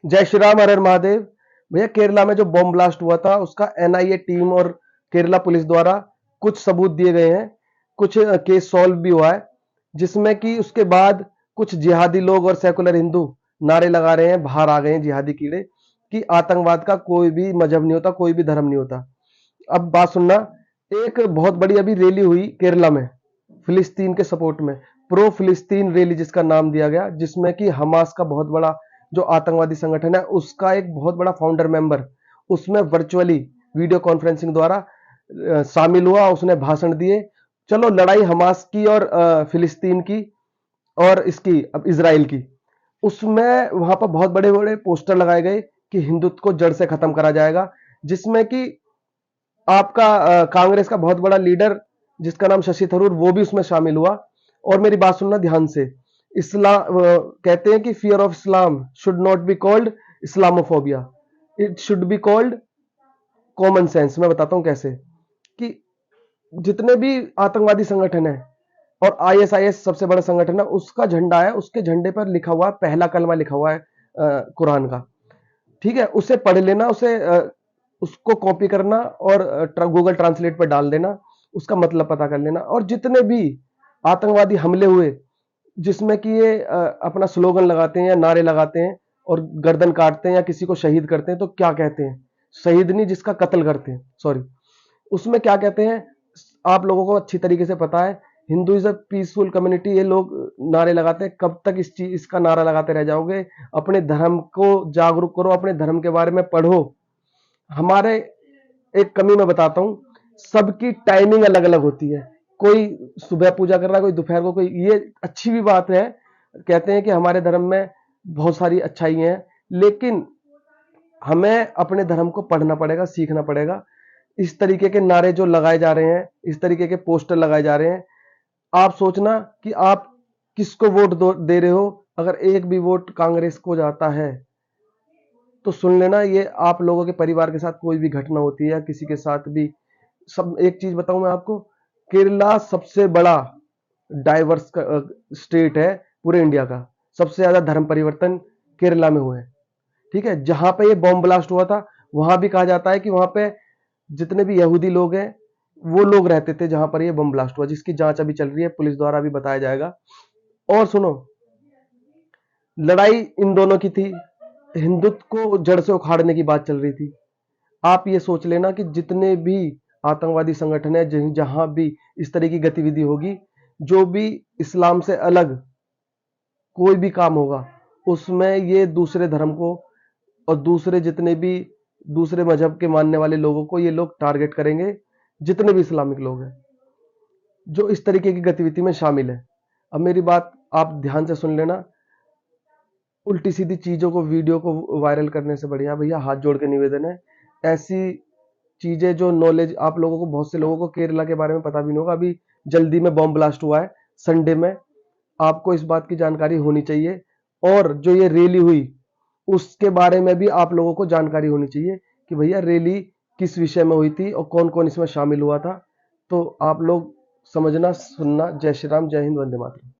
जय श्री राम, हर हर महादेव। भैया, केरला में जो बॉम्ब ब्लास्ट हुआ था उसका एनआईए टीम और केरला पुलिस द्वारा कुछ सबूत दिए गए हैं। कुछ केस सॉल्व भी हुआ है, जिसमें कि उसके बाद कुछ जिहादी लोग और सेकुलर हिंदू नारे लगा रहे हैं, बाहर आ गए हैं जिहादी कीड़े, कि आतंकवाद का कोई भी मजहब नहीं होता, कोई भी धर्म नहीं होता। अब बात सुनना। एक बहुत बड़ी अभी रैली हुई केरला में फिलिस्तीन के सपोर्ट में, प्रो फिलिस्तीन रैली जिसका नाम दिया गया, जिसमें कि हमास का बहुत बड़ा जो आतंकवादी संगठन है उसका एक बहुत बड़ा फाउंडर मेंबर उसमें वर्चुअली वीडियो कॉन्फ्रेंसिंग द्वारा शामिल हुआ। उसने भाषण दिए। चलो, लड़ाई हमास की और फिलिस्तीन की और इसकी अब इसराइल की, उसमें वहां पर बहुत बड़े बड़े पोस्टर लगाए गए कि हिंदुत्व को जड़ से खत्म करा जाएगा, जिसमें कि आपका कांग्रेस का बहुत बड़ा लीडर जिसका नाम शशि थरूर, वो भी उसमें शामिल हुआ। और मेरी बात सुनना ध्यान से। इस्लाम कहते हैं कि fear of Islam should not be called Islamophobia, it should be called common sense. मैं बताता हूं कैसे। कि जितने भी आतंकवादी संगठन है और आईएसआईएस सबसे बड़ा संगठन है, उसका झंडा है, उसके झंडे पर लिखा हुआ है, पहला कलमा लिखा हुआ है कुरान का। ठीक है, उसे पढ़ लेना, उसको कॉपी करना और गूगल ट्रांसलेट पर डाल देना, उसका मतलब पता कर लेना। और जितने भी आतंकवादी हमले हुए जिसमें कि ये अपना स्लोगन लगाते हैं या नारे लगाते हैं और गर्दन काटते हैं या किसी को शहीद करते हैं, तो क्या कहते हैं? शहीद नहीं, जिसका कत्ल करते हैं, सॉरी। उसमें क्या कहते हैं? आप लोगों को अच्छी तरीके से पता है, Hindu is a peaceful community, ये लोग नारे लगाते हैं। कब तक इसका नारा लगाते रह जाओगे? अपने धर्म को जागरूक करो, अपने धर्म के बारे में पढ़ो। हमारे एक कमी मैं बताता हूं, सबकी टाइमिंग अलग अलग होती है। कोई सुबह पूजा कर रहा है, कोई दोपहर को, कोई, ये अच्छी भी बात है। कहते हैं कि हमारे धर्म में बहुत सारी अच्छाई हैं, लेकिन हमें अपने धर्म को पढ़ना पड़ेगा, सीखना पड़ेगा। इस तरीके के नारे जो लगाए जा रहे हैं, इस तरीके के पोस्टर लगाए जा रहे हैं, आप सोचना कि आप किसको वोट दे रहे हो। अगर एक भी वोट कांग्रेस को जाता है तो सुन लेना, ये आप लोगों के परिवार के साथ कोई भी घटना होती है या किसी के साथ भी, सब, एक चीज बताऊं मैं आपको, केरला सबसे बड़ा डाइवर्स स्टेट है पूरे इंडिया का। सबसे ज्यादा धर्म परिवर्तन केरला में हुए हैं। ठीक है, जहां पे ये बॉम्ब ब्लास्ट हुआ था, वहां भी कहा जाता है कि वहां पे जितने भी यहूदी लोग हैं वो लोग रहते थे जहां पर ये बम ब्लास्ट हुआ, जिसकी जांच अभी चल रही है, पुलिस द्वारा भी बताया जाएगा। और सुनो, लड़ाई इन दोनों की थी, हिंदुत्व को जड़ से उखाड़ने की बात चल रही थी। आप ये सोच लेना कि जितने भी आतंकवादी संगठन है, जहां भी इस तरह की गतिविधि होगी, जो भी इस्लाम से अलग कोई भी काम होगा, उसमें ये दूसरे धर्म को और दूसरे जितने भी दूसरे मजहब के मानने वाले लोगों को ये लोग टारगेट करेंगे, जितने भी इस्लामिक लोग हैं जो इस तरीके की गतिविधि में शामिल है। अब मेरी बात आप ध्यान से सुन लेना। उल्टी सीधी चीजों को, वीडियो को वायरल करने से बढ़िया भैया हाथ जोड़ के निवेदन है, ऐसी चीजें जो नॉलेज आप लोगों को, बहुत से लोगों को केरला के बारे में पता भी नहीं होगा। अभी जल्दी में बॉम्ब ब्लास्ट हुआ है संडे में, आपको इस बात की जानकारी होनी चाहिए। और जो ये रैली हुई उसके बारे में भी आप लोगों को जानकारी होनी चाहिए कि भैया रैली किस विषय में हुई थी और कौन कौन इसमें शामिल हुआ था। तो आप लोग समझना, सुनना। जय श्री राम, जय हिंद, वंदे मातरम।